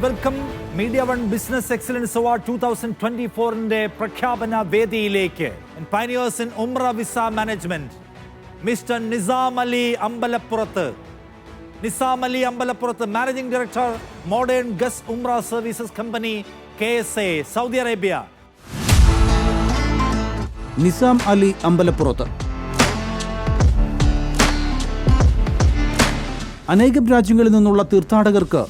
Welcome media one business excellence award 2024 പ്രഖ്യാപന വേദിയിലേക്ക്. Pioneers in Umrah visa management mister Nizam Ali Ambalappurath. Managing director modern guest Umrah services company KSA, Saudi Arabia. Nizam Ali Ambalappurath അനേകം രാജ്യങ്ങളിൽ നിന്നുള്ള തീർത്ഥാടകർക്ക്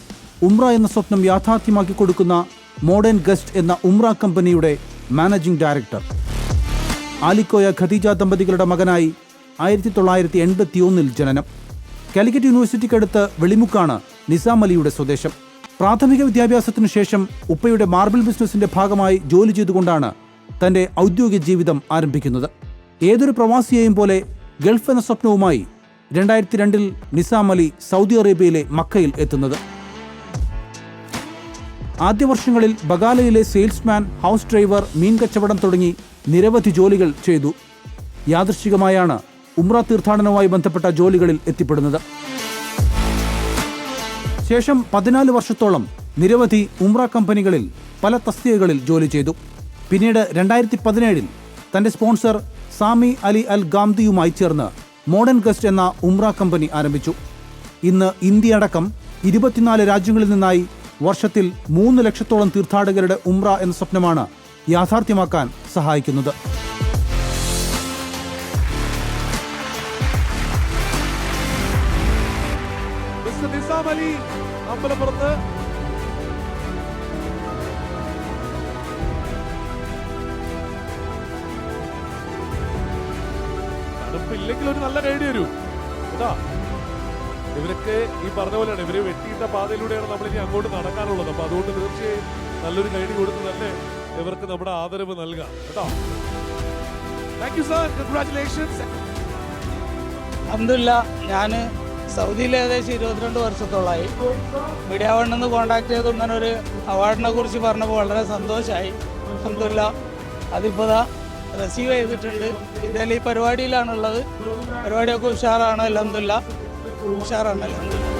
ഉംറ എന്ന സ്വപ്നം യാഥാർത്ഥ്യമാക്കി കൊടുക്കുന്ന മോഡേൺ ഗസ്റ്റ് എന്ന ഉംറ കമ്പനിയുടെ മാനേജിംഗ് ഡയറക്ടർ. ആലിക്കോയ ഖദീജ ദമ്പതികളുടെ മകനായി 1981 ജനനം. കാലിക്കറ്റ് യൂണിവേഴ്സിറ്റിക്കടുത്ത് വെളിമുക്കാണ് നിസാം അലിയുടെ സ്വദേശം. പ്രാഥമിക വിദ്യാഭ്യാസത്തിനു ശേഷം ഉപ്പയുടെ മാർബിൾ ബിസിനസിന്റെ ഭാഗമായി ജോലി ചെയ്തുകൊണ്ടാണ് തന്റെ ഔദ്യോഗിക ജീവിതം ആരംഭിക്കുന്നത്. ഏതൊരു പ്രവാസിയെയും പോലെ ഗൾഫ് എന്ന സ്വപ്നവുമായി 2002 നിസാം അലി സൗദി അറേബ്യയിലെ മക്കയിൽ എത്തുന്നത്. ആദ്യ വർഷങ്ങളിൽ ബഗാലയിലെ സെയിൽസ്മാൻ, ഹൗസ് ഡ്രൈവർ, മീൻ കച്ചവടം തുടങ്ങി നിരവധി ജോലികൾ ചെയ്തു. യാദൃശ്ചികമായാണ് ഉംറ തീർത്ഥാടനവുമായി ബന്ധപ്പെട്ട ജോലികളിൽ എത്തിപ്പെടുന്നത്. ശേഷം 14 വർഷത്തോളം നിരവധി ഉംറ കമ്പനികളിൽ പല തസ്തികകളിൽ ജോലി ചെയ്തു. പിന്നീട് 2017 തന്റെ സ്പോൺസർ സാമി അലി അൽ ഗാംദിയുമായി ചേർന്ന് മോഡേൺ ഗസ്റ്റ് എന്ന ഉംറ കമ്പനി ആരംഭിച്ചു. ഇന്ന് ഇന്ത്യ അടക്കം 24 രാജ്യങ്ങളിൽ നിന്നായി വർഷത്തിൽ 3 ലക്ഷത്തോളം തീർത്ഥാടകരുടെ ഉംറ എന്ന സ്വപ്നമാണ് യാഥാർത്ഥ്യമാക്കാൻ സഹായിക്കുന്നത്. നിസാം അലി അമ്പലപ്പുറത്ത് തണുപ്പില്ലെങ്കിൽ ഒരു നല്ല ഗൈഡ് വരൂ കേട്ടാ. ഇവരൊക്കെ ഈ പറഞ്ഞ പോലെയാണ്, ഇവര് വെട്ടിയിട്ട പാതയിലൂടെയാണ് നമ്മൾ ഇനി അങ്ങോട്ട് നടക്കാനുള്ളത്. അപ്പൊ അതുകൊണ്ട് തീർച്ചയായും നല്ലൊരു ഗൈഡ് കൊടുത്ത് തന്നെ ഇവർക്ക് നമ്മുടെ ആദരവ് നൽകാം കേട്ടോ. Thank you sir, congratulations. അൽഹംദുലില്ലാ, ഞാൻ സൗദിയിൽ ഏകദേശം 22 വർഷത്തോളമായി. മീഡിയ വണ്ണിൽ നിന്ന് കോൺടാക്ട് ചെയ്ത് ഇങ്ങനെ ഒരു അവാർഡിനെ കുറിച്ച് പറഞ്ഞപ്പോൾ വളരെ സന്തോഷമായി. അൽഹംദുലില്ലാ, അതിപ്പോൾ റിസീവ് ചെയ്തിട്ടുണ്ട്. ഇതേലും ഈ പരിപാടിയിലാണുള്ളത്. പരിപാടിയൊക്കെ ഉഷാറാണ്. അൽഹംദുലില്ലാ, ഉഷാറാണ്. അൽഹംദുലില്ലാ.